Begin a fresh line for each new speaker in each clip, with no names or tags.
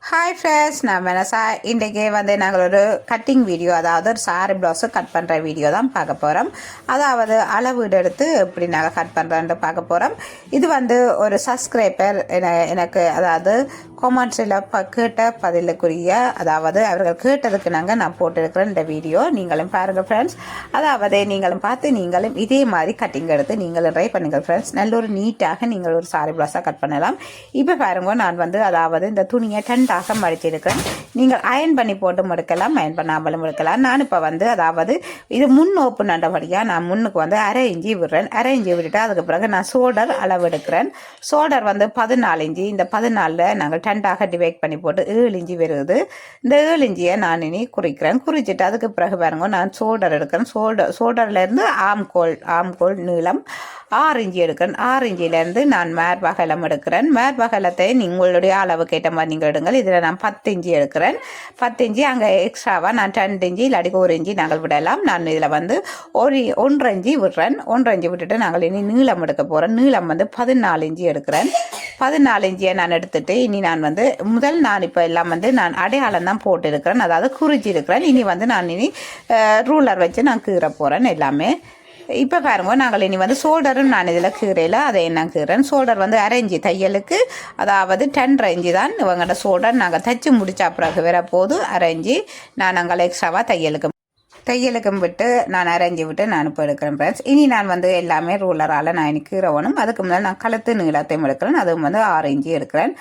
Hi friends, நான் மெனசா. இன்றைக்கி நாங்கள் ஒரு கட்டிங் வீடியோ, அதாவது ஒரு சாரி ப்ளவுஸு கட் பண்ணுற வீடியோ தான் பார்க்க போகிறோம். அதாவது அளவீடு எடுத்து இப்படி நாங்கள் கட் பண்ணுறோன்ட்டு பார்க்க போகிறோம். இது ஒரு சப்ஸ்கிரைபர் எனக்கு அதாவது கொமெண்ட்ஸில் கேட்ட பதிலுக்குரிய, அதாவது அவர்கள் கேட்டதுக்கு நான் போட்டிருக்கிறேன் இந்த வீடியோ. நீங்களும் பாருங்கள் ஃப்ரெண்ட்ஸ். அதாவது நீங்களும் பார்த்து நீங்களும் இதே மாதிரி கட்டிங் எடுத்து நீங்களும் ட்ரை பண்ணுங்கள் ஃப்ரெண்ட்ஸ். நல்ல ஒரு நீட்டாக நீங்கள் ஒரு சாரி ப்ளவுஸாக கட் பண்ணலாம். இப்போ பாருங்க, நான் அதாவது இந்த துணியை டென்டாக மடிச்சிருக்கிறேன். நீங்கள் அயன் பண்ணி போட்டு மடுக்கலாம், அயன் பண்ணாமலும் மடுக்கலாம். நான் இப்போ அதாவது இது முன் ஓப்பன் ஆண்டபடியாக நான் முன்னுக்கு அரை இஞ்சி விடுறேன். அரை இஞ்சி விட்டுட்டு அதுக்கு பிறகு நான் ஷோல்டர் அளவு எடுக்கிறேன். ஷோல்டர் 14 இஞ்சி. இந்த 14 நாங்கள் டென்டாக டிவைட் பண்ணி போட்டு 7 இஞ்சி வருது. இந்த 7 இஞ்சியை நான் இனி குறிக்கிறேன். குறிச்சிட்டு அதுக்கு பிறகு பாருங்க, நான் ஷோல்டர் எடுக்கிறேன். ஷோல்டர்லேருந்து ஆம்கோல் நீளம் 6 இஞ்சி எடுக்கிறேன். 6 இஞ்சிலேருந்து நான் மேற்பகலம் எடுக்கிறேன். மேற்பகலத்தை உங்களுடைய அளவுக்கு ஏற்ற மாதிரி நீங்கள் எடுங்கள். இதில் நான் 10 இஞ்சி எடுக்கிறேன். 10 இஞ்சி அங்கே எக்ஸ்ட்ராவாக நான் 2 இஞ்சி இல்லாட்டி 1 இஞ்சி நாங்கள் விடலாம். நான் இதில் 1 இஞ்சி விடுறேன். 1 இஞ்சி விட்டுட்டு நாங்கள் இனி நீளம் எடுக்க போகிறேன். நீளம் 14 இஞ்சி எடுக்கிறேன். 14 இஞ்சியை நான் எடுத்துட்டு இனி நான் முதல் நான் இப்போ எல்லாம் நான் அடையாளம் தான் போட்டு இருக்கிறேன், அதாவது குறிச்சி இருக்கிறேன். இனி நான் இனி ரூலர் வச்சு நான் கீற போகிறேன் எல்லாமே. இப்போ பாருங்க, நாங்கள் இனி ஷோல்டரும் நான் இதில் கீரையில் அதை என்ன கீறேன். ஷோல்டர் அரை இஞ்சி தையலுக்கு, அதாவது 10 இஞ்சி தான் இவங்கள்ட ஷோல்டர். நாங்கள் தைச்சி முடிச்ச பிறகு வேற போது அரை இஞ்சி நான் அங்கே எக்ஸ்ட்ராவாக தையலுக்கும் விட்டு நான் அரைஞ்சி விட்டு நான் இப்போ எடுக்கிறேன் ஃப்ரெண்ட்ஸ். இனி நான் எல்லாமே ரூலரால் நான் இனி கீறவணும். அதுக்கு முன்னாடி நான் கழுத்து நீளத்தையும் எடுக்கிறேன். அதுவும் 6 இஞ்சி எடுக்கிறேன்.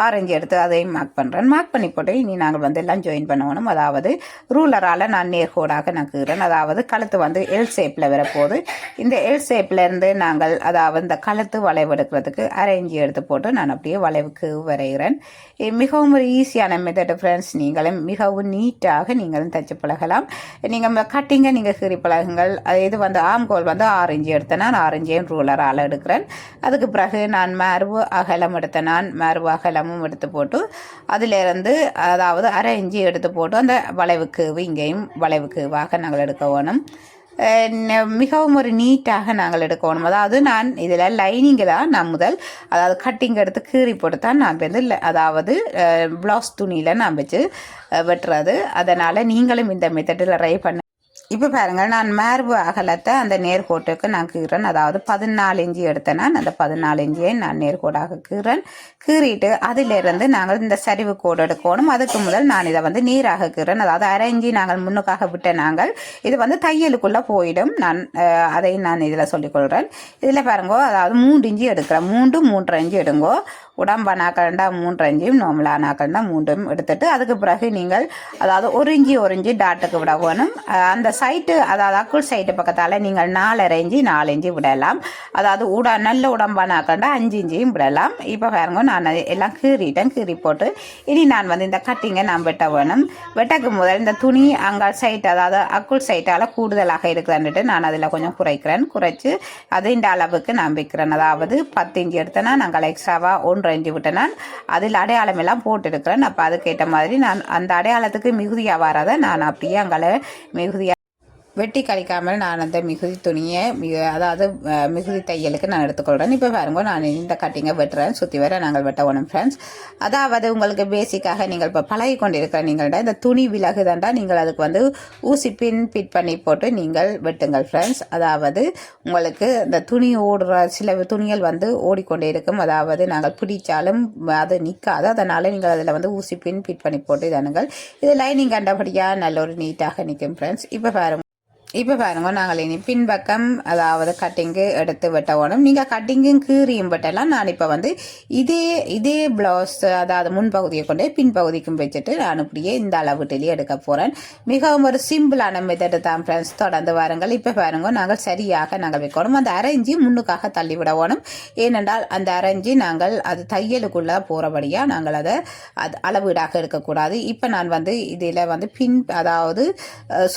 6 இஞ்சி எடுத்து அதையும் மார்க் பண்ணுறேன். மார்க் பண்ணி போட்டு இனி நாங்கள் எல்லாம் ஜாயின் பண்ணணும். அதாவது ரூலரால் நான் நேர்கோடாக நான் கீறேன். அதாவது கழுத்து எல் ஷேப்பில் வரப்போகுது. இந்த எல் ஷேப்லேருந்து நாங்கள் அதாவது இந்த கழுத்து வளைவு எடுக்கிறதுக்கு அரை இஞ்சி எடுத்து போட்டு நான் அப்படியே வளைவுக்கு வரைகிறேன். மிகவும் ஒரு ஈஸியான மெத்தட் ஃப்ரெண்ட்ஸ். நீங்களும் மிகவும் நீட்டாக நீங்களும் தைச்சு பழகலாம். நீங்கள் கட்டிங்க நீங்கள் கீறி பழகுங்கள். இது ஆம்கோல் 6 இஞ்சி எடுத்தேன். நான் 6 இஞ்சியும் ரூலரால் எடுக்கிறேன். அதுக்கு பிறகு நான் மருவு அகலம் எடுத்தேன். நான் மருவு அகலமும் எடுத்து போட்டு அதிலிருந்து அதாவது அரை இஞ்சி எடுத்து போட்டு அந்த வளைவுக்கு இங்கேயும் வளைவுக்கு வாக நாங்கள் எடுக்க வேணும். மிகவும் ஒரு நீட்டாக நாங்கள் எடுக்கணும். அதாவது நான் இதில் லைனிங்கில் நான் அதாவது கட்டிங் எடுத்து கீறி போட்டு தான் நான் அதாவது ப்ளவுஸ் துணியில் நான் வச்சு வெட்டுறது. அதனால் நீங்களும் இந்த மெத்தடில் ட்ரை பண்ண. இப்போ பாருங்கள், நான் மார்பு அகலத்தை அந்த நேர்கோட்டுக்கு நான் கீறேன். அதாவது 14 இஞ்சி எடுத்தேன். நான் அந்த 14 இஞ்சியை நான் நேர்கோடாக கீறிட்டு அதிலிருந்து நாங்கள் இந்த சரிவு கோடு எடுக்கணும். அதுக்கு முதல் நான் இதை நீராக கீறேன். அதாவது அரை இஞ்சி நாங்கள் முன்னுக்காக விட்ட நாங்கள் இது தையலுக்குள்ளே போயிடும். நான் அதையும் நான் இதில் சொல்லிக்கொள்கிறேன். இதில் பாருங்கோ, அதாவது 3 இஞ்சி எடுக்கிறேன். 3 இஞ்சி எடுங்கோ. உடம்பானாக்கண்டா 3 இஞ்சியும் நோமலானாக்கண்டா 3 எடுத்துட்டு அதுக்கு பிறகு நீங்கள் அதாவது 1 இஞ்சி டாட்டுக்கு விட வேணும். அந்த சைட்டு, அதாவது அக்குள் சைட்டு பக்கத்தால் நீங்கள் 4 இஞ்சி விடலாம். அதாவது நல்ல உடம்பானாக்கண்டா 5 இஞ்சியும் விடலாம். இப்போ பாருங்க, நான் எல்லாம் கீறிட்டேன். கீறி போட்டு இனி நான் இந்த கட்டிங்கை நான் வெட்ட வேணும். வெட்டக்கு முதல் இந்த துணி அங்கால் சைட்டு, அதாவது அக்குள் சைட்டால் கூடுதலாக இருக்குதுன்னுட்டு நான் அதில் கொஞ்சம் குறைச்சு அது இந்த அளவுக்கு நான் வைக்கிறேன். அதாவது 10 இஞ்சி எடுத்தேன்னா நாங்கள் எக்ஸ்ட்ராவாக 1 இஞ்சி விட்டேன். நான் அதில் அடையாளம் எல்லாம் போட்டுருக்கிறேன். அப்போ அதுக்கேற்ற மாதிரி நான் அந்த அடையாளத்துக்கு மிகுதியாக வராத நான் அப்படியே அங்கே மிகுதியாக வெட்டி கழிக்காமல் நான் அந்த மிகுதி துணியை அதாவது மிகுதி தையலுக்கு நான் எடுத்துக்கொள்கிறேன். இப்போ பாருங்க, நான் இந்த கட்டிங்கை வெட்டுறேன். சுற்றி வர நாங்கள் வெட்டணும் ஃப்ரெண்ட்ஸ். அதாவது உங்களுக்கு பேசிக்காக நீங்கள் இப்போ பழகி கொண்டிருக்கிற நீங்கள்ட இந்த துணி விலகுதாண்டா நீங்கள் அதுக்கு ஊசி பிட் பண்ணி போட்டு நீங்கள் வெட்டுங்கள் ஃப்ரெண்ட்ஸ். அதாவது உங்களுக்கு இந்த துணி ஓடுற சில துணிகள் ஓடிக்கொண்டே இருக்கும். அதாவது நாங்கள் பிடிச்சாலும் அது நிற்காது. அதனால் நீங்கள் அதில் ஊசி பிட் பண்ணி போட்டு இதானுங்கள். இது லைனிங் கண்டபடியாக நல்ல ஒரு நீட்டாக நிற்கும் ஃப்ரெண்ட்ஸ். இப்போ பாருங்க, நாங்கள் இனி பின்பக்கம் அதாவது கட்டிங்கு எடுத்து வெட்டணும். நீங்கள் கட்டிங்கும் கீறியும் வெட்டலாம். நான் இப்போ இதே ப்ளவுஸ் அதாவது முன்பகுதியை கொண்டு பின்பகுதிக்கும் வச்சுட்டு நான் இப்படியே இந்த அளவுட்டிலேயே எடுக்க போகிறேன். மிகவும் ஒரு சிம்பிளான மெத்தடு தான் ஃப்ரெண்ட்ஸ். தொடர்ந்து வாருங்கள். இப்போ பாருங்க, நாங்கள் சரியாக நாங்கள் வைக்கணும். அந்த அரை இஞ்சி முன்னுக்காக தள்ளி விடணும். ஏனென்றால் அந்த அரை இஞ்சி நாங்கள் அது தையலுக்குள்ளே போகிறபடியாக நாங்கள் அதை அளவீடாக எடுக்கக்கூடாது. இப்போ நான் இதில் பின் அதாவது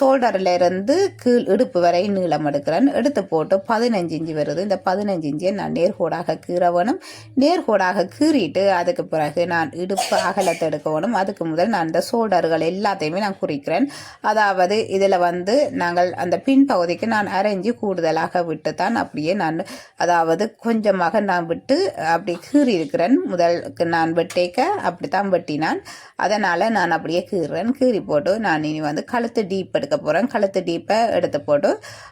ஷோல்டரில் இருந்து கீழ் இடுப்பு வரை நீளம் எடுக்கிறேன். எடுத்து போட்டு 15 இன்ச்சு வருது. இந்த 15 இன்ச்சை நான் நேர்கோடாக கீற வேணும். நேர்கோடாக கீறிட்டு அதுக்கு பிறகு நான் இடுப்பு அகலத்தை எடுக்க வேணும். அதுக்கு முதல் நான் இந்த ஷோல்டர்கள் எல்லாத்தையுமே நான் குறிக்கிறேன். அதாவது இதில் வந்து நாங்கள் அந்த பின்பகுதிக்கு நான் அரைஞ்சி கூடுதலாக விட்டு தான் அப்படியே நான் அதாவது கொஞ்சமாக நான் விட்டு அப்படி கீறி இருக்கிறேன். முதலுக்கு நான் வெட்டேக்க அப்படி தான் வெட்டினான். அதனால் நான் அப்படியே கீறுறேன். கீறி போட்டு நான் இனி வந்து கழுத்து டீப் எடுக்க போகிறேன். கழுத்து டீப்பை எடுத்து போட்டு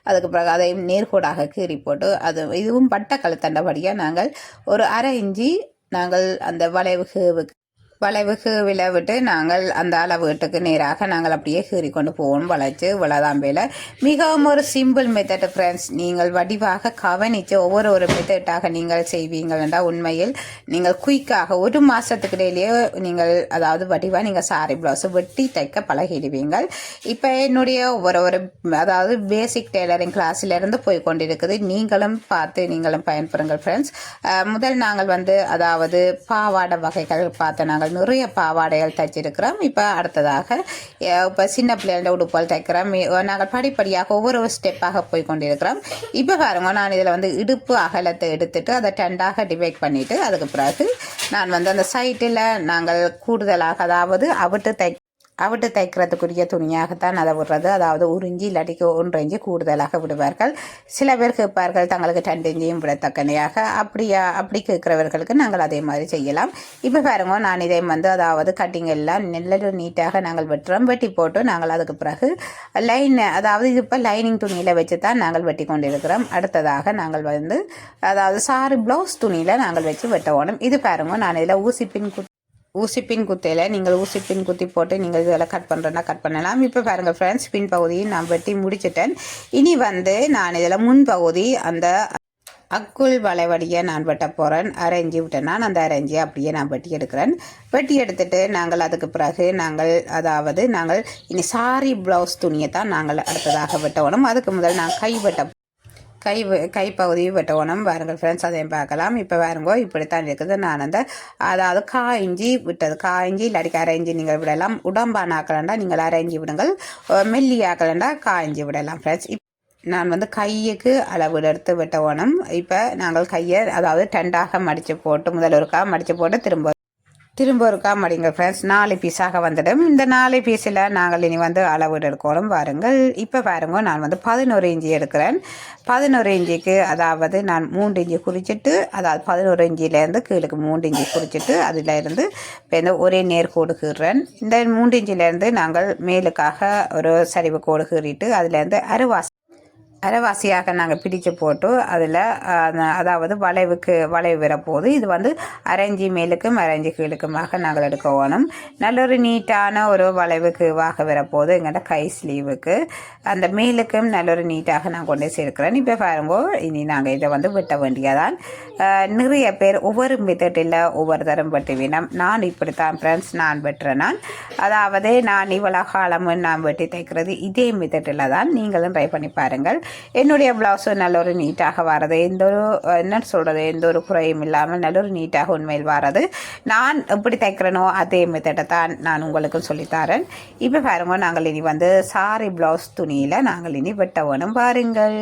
அதுக்கு பிறகு அதையும் நேர்கோடாக கீறி போட்டு இதுவும் பட்டை கழுத்தண்டபடியாக நாங்கள் ஒரு அரை இஞ்சி நாங்கள் அந்த வளைவுக்கு விட்டு நாங்கள் அந்த அளவுட்டுக்கு நேராக நாங்கள் அப்படியே கீறி கொண்டு போவோம். வளைச்சு இவ்வளோதான் மிகவும் ஒரு சிம்பிள் மெத்தட் ஃப்ரெண்ட்ஸ். நீங்கள் வடிவாக கவனித்து ஒவ்வொரு மெத்தட்டாக நீங்கள் செய்வீங்கள் என்றால் உண்மையில் நீங்கள் குயிக்காக ஒரு மாதத்துக்கிடையிலேயே நீங்கள் அதாவது வடிவாக நீங்கள் சாரி ப்ளவுஸ் வெட்டி தைக்க பழகிடுவீங்கள். இப்போ என்னுடைய ஒவ்வொரு அதாவது பேசிக் டெய்லரிங் கிளாஸிலிருந்து போய் கொண்டிருக்குது. நீங்களும் பார்த்து நீங்களும் பயன்பெறுங்கள் ஃப்ரெண்ட்ஸ். முதல் நாங்கள் வந்து அதாவது பாவாடை வகைகள் பார்த்து நாங்கள் நிறைய பாவாடைகள் தைச்சிருக்கிறோம். இப்போ அடுத்ததாக இப்போ சின்ன பிள்ளைகளோட உடுப்பால் தைக்கிறோம். நாங்கள் படிப்படியாக ஒவ்வொரு ஸ்டெப்பாக போய் கொண்டிருக்கிறோம். இப்போ பாருங்க, நான் இதில் வந்து இடுப்பு அகலத்தை எடுத்துட்டு அதை 2ஆக டிவைட் பண்ணிவிட்டு அதுக்கு பிறகு நான் வந்து அந்த சைட்டில் நாங்கள் கூடுதலாக அதாவது அவிட்டு தைக்கிறதுக்குரிய துணியாகத்தான் அதை விடுறது. அதாவது ஒரு இஞ்சி இல்லாட்டிக்கு 1 இஞ்சி கூடுதலாக விடுவார்கள். சில பேர் கேட்பார்கள் தங்களுக்கு 2 இஞ்சியும் விடத்தக்கனையாக. அப்படி கேட்குறவர்களுக்கு நாங்கள் அதே மாதிரி செய்யலாம். இப்போ பாருங்க, நான் இதை வந்து அதாவது கட்டிங் எல்லாம் நல்ல நீட்டாக நாங்கள் வெட்டுறோம். வெட்டி போட்டு நாங்கள் அதுக்கு பிறகு அதாவது இது இப்போ லைனிங் துணியில் வச்சு தான் நாங்கள் வெட்டி கொண்டிருக்கிறோம். அடுத்ததாக நாங்கள் வந்து அதாவது சாரி ப்ளவுஸ் துணியில் நாங்கள் வச்சு வெட்டணும். இது பாருங்க, நான் இதில் ஊசிப்பின் குத்தையில் நீங்கள் ஊசிப்பின் குத்தி போட்டு நீங்கள் இதெல்லாம் கட் பண்ணுறேன்னா கட் பண்ணலாம். இப்போ பாருங்கள் ஃப்ரெண்ட்ஸ், பின் பகுதியை நான் வெட்டி முடிச்சிட்டேன். இனி வந்து நான் இதில் முன்பகுதி அந்த அக்குள் வளைவடியை நான் வெட்ட போகிறேன். அரைஞ்சி விட்டேன். நான் அந்த அரைஞ்சி அப்படியே நான் வெட்டி எடுக்கிறேன். வெட்டி எடுத்துட்டு நாங்கள் அதுக்கு பிறகு அதாவது நாங்கள் இனி சாரி ப்ளவுஸ் துணியை தான் நாங்கள் அடுத்ததாக வெட்டணும். அதுக்கு முதல் நான் கைப்பகுதி வெட்டணும். பாருங்கள் ஃப்ரெண்ட்ஸ், அதையும் பார்க்கலாம். இப்போ பாருங்கோ, இப்படித்தான் இருக்குது. நான் அதாவது காய்ஞ்சி விட்டது. காய்ஞ்சி இல்லாட்டி அரைஞ்சி நீங்கள் விடலாம். உடம்பானாக்கலண்டா நீங்கள் அரைஞ்சி விடுங்கள். மெல்லியாக்கலண்டா காய்ஞ்சி விடலாம் ஃப்ரெண்ட்ஸ். நான் வந்து கையுக்கு அளவு எடுத்து வெட்டணும். இப்போ நாங்கள் கையை அதாவது 2ஆக மடித்து போட்டு முதல் ஒருக்கா மடித்து போட்டு திரும்ப ஒருக்கா மடிங்க ஃப்ரெண்ட்ஸ். 4 பீஸாக வந்துடும். இந்த 4 பீஸில் நாங்கள் இனி வந்து அளவு எடுக்கணும். பாருங்கள், இப்போ பாருங்க, நான் வந்து 11 இஞ்சி எடுக்கிறேன். 11 இஞ்சிக்கு அதாவது நான் 3 இஞ்சி குறிச்சிட்டு அதாவது 11 இஞ்சிலேருந்து கீழுக்கு 3 இஞ்சி குறிச்சிட்டு அதில் இருந்து இப்போ ஒரே நேர்கோடு கீறுறேன். இந்த 3 இஞ்சிலேருந்து நாங்கள் மேலுக்காக ஒரு சரிவு கோடு கீறிட்டு அதிலேருந்து அரைவாசியாக நாங்கள் பிடிச்சு போட்டு அதில் அதாவது வளைவு வரப்போகுது. இது வந்து அரைஞ்சி மேலுக்கும் அரைஞ்சி கீழுக்குமாக நாங்கள் எடுக்க வேணும். நல்ல ஒரு நீட்டான ஒரு வளைவுக்கு வரப்போகுது. எங்கள்கிட்ட கை ஸ்லீவுக்கு அந்த மேலுக்கும் நல்ல ஒரு நீட்டாக நான் கொண்டு சேர்க்கிறேன். இப்போ பாருங்கோ, இனி நாங்கள் இதை வந்து வெட்ட வேண்டியதான். நிறைய பேர் ஒவ்வொரு மெத்தடில் ஒவ்வொரு தரம் வெட்டுவினம். நான் இப்படித்தான் ஃப்ரெண்ட்ஸ் நான் வெட்டுறேன். அதாவது நான் இவ்வளோ காலமும் நான் வெட்டி தைக்கிறது இதே மெத்தடில் தான். நீங்களும் ட்ரை பண்ணி பாருங்கள். என்னுடைய ப்ளவுஸு நல்ல ஒரு நீட்டாக வர்றது, எந்த ஒரு குறையும் இல்லாமல் நல்ல ஒரு நீட்டாக உண்மையில் வர்றது. நான் எப்படி தைக்கிறேனோ அதே மெத்தடை தான் நான் உங்களுக்கு சொல்லித்தரேன். இப்போ பாருங்க, நாங்கள் இனி வந்து சாரி ப்ளவுஸ் துணியில் நாங்கள் இனி வெட்ட வேணும். பாருங்கள்,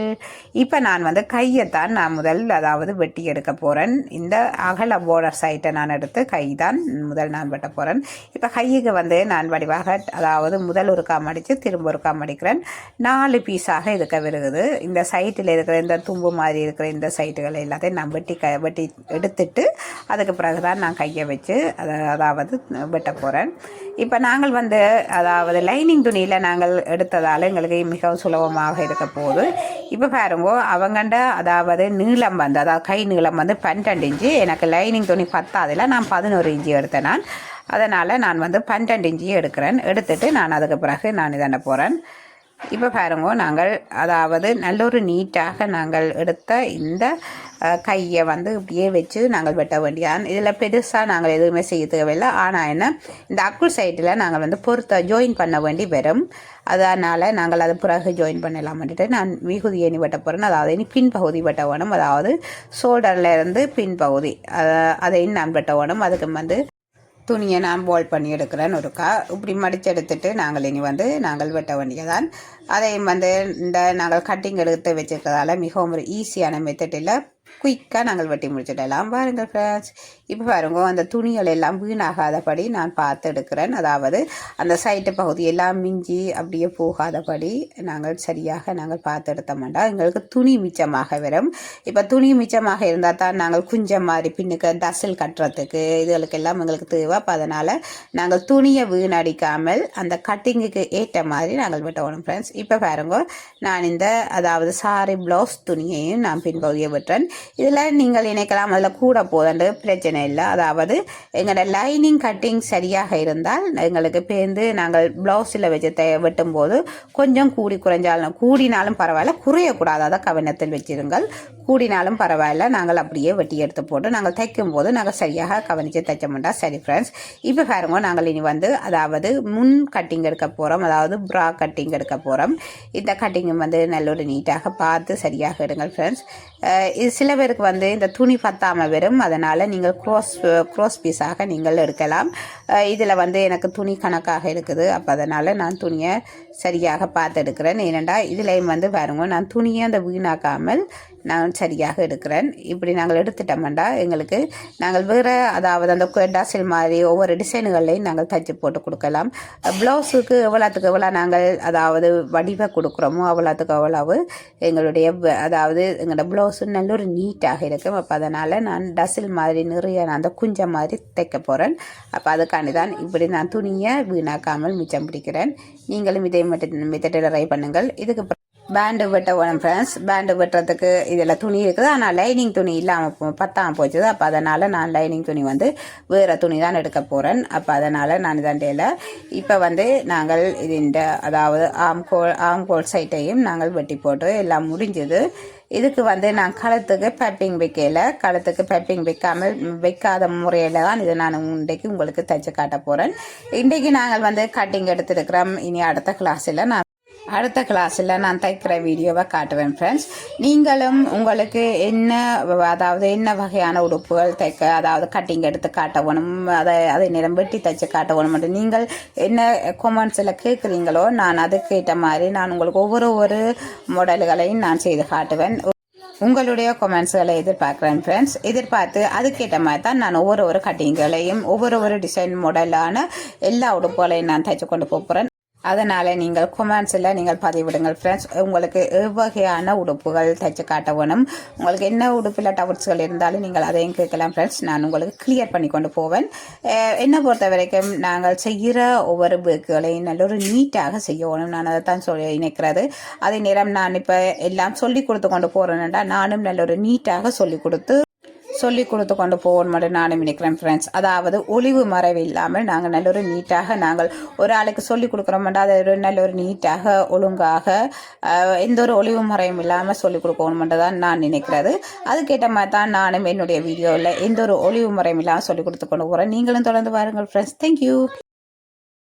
இப்போ நான் வந்து கையைத்தான் நான் முதல் அதாவது வெட்டி எடுக்க போகிறேன். இந்த அகல போர்டர் சைட்டை நான் எடுத்து கை தான் முதல் நான் வெட்ட போகிறேன். இப்போ கையுக்கு வந்து நான் வடிவாக அதாவது முதல் ஒருக்கா மடித்து திரும்ப ஒருக்கா மடிக்கிறேன். 4 பீஸாக இதுக்க வருகுது. இந்த சைட்டில் இருக்கிற இந்த தும்பு மாதிரி இருக்கிற இந்த சைட்டுகள் எல்லாத்தையும் நான் வெட்டி எடுத்துட்டு அதுக்கு பிறகு தான் நான் கையை வச்சு அதாவது வெட்ட போகிறேன். இப்போ நாங்கள் வந்து அதாவது லைனிங் துணியில் நாங்கள் எடுத்ததால் எங்களுக்கு மிகவும் சுலபமாக இருக்க போகுது. இப்போ பாருங்க, அவங்கண்ட அதாவது நீளம் வந்து அதாவது கை நீளம் வந்து 12 இன்ச்சு. எனக்கு லைனிங் துணி 10 நான் 11 இன்ச்சு எடுத்தேன். அதனால் நான் வந்து 12 இன்ச்சு எடுக்கிறேன். எடுத்துட்டு நான் அதுக்கு பிறகு நான் இதாண்ட போகிறேன். இப்போ பாருங்க, நாங்கள் அதாவது நல்ல ஒரு நீட்டாக நாங்கள் எடுத்த இந்த கையை வந்து இப்படியே வச்சு நாங்கள் வெட்ட வேண்டியதான். இதில் பெருசாக நாங்கள் எதுவுமே செய்ய தேவையில்லை. ஆனால் என்ன, இந்த அக்குள் சைட்டில் நாங்கள் வந்து ஜாயின் பண்ண வேண்டி வரும். அதனால் நாங்கள் அது பிறகு ஜாயின் பண்ணலாம்ட்டு நான் மிகுதி எண்ணி வெட்ட போகிறேன். அதாவது இனி பின்பகுதி வெட்ட வேணும். அதாவது ஷோல்டரில் இருந்து பின்பகுதி அதையும் நான் வெட்ட வேணும். அதுக்கு வந்து துணியை நான் போல் பண்ணி எடுக்கிறேன் ஒருக்கா இப்படி மடித்து எடுத்துட்டு நாங்கள் இனி வந்து நாங்கள் வெட்ட வேண்டியதான். அதையும் வந்து இந்த நாங்கள் கட்டிங் எடுத்து வச்சுருக்கிறதால மிகவும் ஒரு ஈஸியான மெத்தடில் குயிக்காக நாங்கள் வெட்டி முடிச்சிடலாம். பாருங்கள் ஃப்ரெண்ட்ஸ், இப்போ பாருங்க அந்த துணிகள் எல்லாம் வீணாகாதபடி நான் பார்த்து எடுக்கிறேன். அதாவது அந்த சைட்டு பகுதி எல்லாம் மிஞ்சி அப்படியே போகாதபடி நாங்கள் சரியாக நாங்கள் பார்த்து எடுத்த மாட்டோம். எங்களுக்கு துணி மிச்சமாக வரும். இப்போ துணி மிச்சமாக இருந்தால் தான் நாங்கள் குஞ்சம் மாதிரி பின்னுக்கு டசில் கட்டுறதுக்கு இதுகளுக்கெல்லாம் எங்களுக்கு தேவை. அப்போ அதனால் நாங்கள் துணியை வீணடிக்காமல் அந்த கட்டிங்குக்கு ஏற்ற மாதிரி நாங்கள் வெட்டணும் ஃப்ரெண்ட்ஸ். இப்போ பாருங்க நான் இந்த அதாவது சாரி ப்ளவுஸ் துணியையும் நான் பின்பகுதியை வெட்டுறேன். இதில் நீங்கள் நினைக்கலாம் அதில் கூட போதண்டு பிரச்சனை இல்லை. அதாவது எங்களோட லைனிங் கட்டிங் சரியாக இருந்தால் எங்களுக்கு பேர்ந்து நாங்கள் ப்ளவுஸில் வச்சு வெட்டும்போது கொஞ்சம் கூடினாலும் பரவாயில்ல, குறையக்கூடாது. அதை கவனத்தில் வச்சிருங்கள். கூடினாலும் பரவாயில்ல, நாங்கள் அப்படியே வெட்டி எடுத்து போட்டு நாங்கள் தைக்கும் போது நாங்கள் சரியாக கவனித்து தைச்ச மாட்டோம். சரி ஃப்ரெண்ட்ஸ், இப்போ பாருங்க நாங்கள் இனி வந்து அதாவது முன் கட்டிங் எடுக்க போகிறோம். அதாவது ப்ரா கட்டிங் எடுக்க போகிறோம். இந்த கட்டிங் வந்து நல்ல ஒரு நீட்டாக பார்த்து சரியாக எடுங்கள் ஃப்ரெண்ட்ஸ். இது சில பேருக்கு வந்து இந்த துணி பத்தாமல் வரும். அதனால் நீங்கள் க்ரோஸ் பீஸாக நீங்கள் எடுக்கலாம். இதில் வந்து எனக்கு துணி கணக்காக இருக்குது. அப்போ அதனால் நான் துணியை சரியாக பார்த்து எடுக்கிறேன். ஏனெண்டா இதுலேயும் வந்து பாருங்க நான் துணியை அந்த வீணாக்காமல் நான் சரியாக எடுக்கிறேன். இப்படி நாங்கள் எடுத்துட்டோம்டா எங்களுக்கு நாங்கள் வேறு அதாவது அந்த டசில் மாதிரி ஒவ்வொரு டிசைனுகள்லையும் நாங்கள் தைச்சி போட்டு கொடுக்கலாம். ப்ளவுஸுக்கு எவ்வளோத்துக்கு எவ்வளோ நாங்கள் அதாவது வடிவை கொடுக்குறோமோ அவ்வளோத்துக்கு அவ்வளவு எங்களுடைய அதாவது எங்களோட ப்ளவுஸு நல்ல ஒரு நீட்டாக இருக்கும். அப்போ அதனால் நான் டசில் மாதிரி நிறைய நான் அந்த குஞ்சம் மாதிரி தைக்க போகிறேன். அப்போ அதுக்காண்டி தான் இப்படி நான் துணியை வீணாக்காமல் மிச்சம் பிடிக்கிறேன். நீங்களும் இதே மெத்தடில் ட்ரை பண்ணுங்கள். இதுக்கு பேண்டு வெட்ட வேணும் ஃப்ரெண்ட்ஸ். பேண்டு வெட்டுறதுக்கு இதில் துணி இருக்குது. ஆனால் லைனிங் துணி இல்லாமல் பத்தாமல் போச்சுது. அப்போ அதனால் நான் லைனிங் துணி வந்து வேறு துணி தான் எடுக்க போகிறேன். அப்போ அதனால் நான் இதாண்டையில் இப்போ வந்து நாங்கள் இந்த அதாவது ஆம்கோல் சைட்டையும் நாங்கள் வெட்டி போட்டு எல்லாம் முடிஞ்சது. இதுக்கு வந்து நான் கழுத்துக்கு பைப்பிங் வைக்கல. கழுத்துக்கு பைப்பிங் வைக்காத முறையில் தான் இதை நான் இன்றைக்கு உங்களுக்கு தைச்சு காட்ட போகிறேன். இன்றைக்கு நாங்கள் வந்து கட்டிங் எடுத்துருக்கிறோம். இனி அடுத்த கிளாஸில் நான் தைக்கிற வீடியோவை காட்டுவேன் ஃப்ரெண்ட்ஸ். நீங்களும் உங்களுக்கு அதாவது என்ன வகையான உடுப்புகள் தைக்க அதாவது கட்டிங் எடுத்து காட்டணும், அதை நேரம் வெட்டி தைச்சு காட்டணும் என்று நீங்கள் என்ன கொமெண்ட்ஸில் கேட்குறீங்களோ நான் அதுக்கேற்ற மாதிரி நான் உங்களுக்கு ஒவ்வொரு மாடல்களையும் நான் செய்து காட்டுவேன். உங்களுடைய கொமெண்ட்ஸ்களை எதிர்பார்க்குறேன் ஃப்ரெண்ட்ஸ். எதிர்பார்த்து அதுக்கேற்ற மாதிரி தான் நான் ஒவ்வொரு கட்டிங்களையும் ஒவ்வொரு டிசைன் மாடலான எல்லா உடுப்புகளையும் நான் தைச்சு கொண்டு போகிறேன். அதனால் நீங்கள் கொமெண்ட்ஸில் நீங்கள் பதிவிடுங்கள் ஃப்ரெண்ட்ஸ். உங்களுக்கு எவ்வகையான உடுப்புகள் தைச்சு காட்ட வேணும், உங்களுக்கு என்ன உடுப்பில் டவுட்ஸ்கள் இருந்தாலும் நீங்கள் அதையும் கேட்கலாம் ஃப்ரெண்ட்ஸ். நான் உங்களுக்கு கிளியர் பண்ணி கொண்டு போவேன். என்னை பொறுத்த வரைக்கும் நாங்கள் செய்கிற ஒவ்வொரு பேக்குகளையும் நல்ல ஒரு நீட்டாக செய்யணும். நான் அதை தான் நினைக்கிறது. அதே நேரம் நான் இப்போ எல்லாம் சொல்லி கொடுத்து கொண்டு போகிறேன்டா நானும் நல்ல ஒரு நீட்டாக சொல்லி கொடுத்து கொண்டு போகணும் மட்டும் நானும் நினைக்கிறேன் ஃப்ரெண்ட்ஸ். அதாவது ஒளிவு மறைவு இல்லாமல் நாங்கள் நல்ல ஒரு நீட்டாக நாங்கள் ஒரு ஆளுக்கு சொல்லிக் கொடுக்குறோம்டா அதை ஒரு நல்ல ஒரு நீட்டாக ஒழுங்காக எந்த ஒரு ஒளிவு மறைவும் இல்லாமல் சொல்லிக் கொடுக்கணுமென்று தான் நான் நினைக்கிறது. அதுக்கேற்ற மாதிரி தான் நானும் என்னுடைய வீடியோவில் எந்த ஒரு ஒளிவு மறைவும் இல்லாமல் சொல்லிக் கொடுத்து கொண்டு போகிறேன். நீங்களும் தொடர்ந்து பாருங்கள் ஃப்ரெண்ட்ஸ். தேங்க்யூ.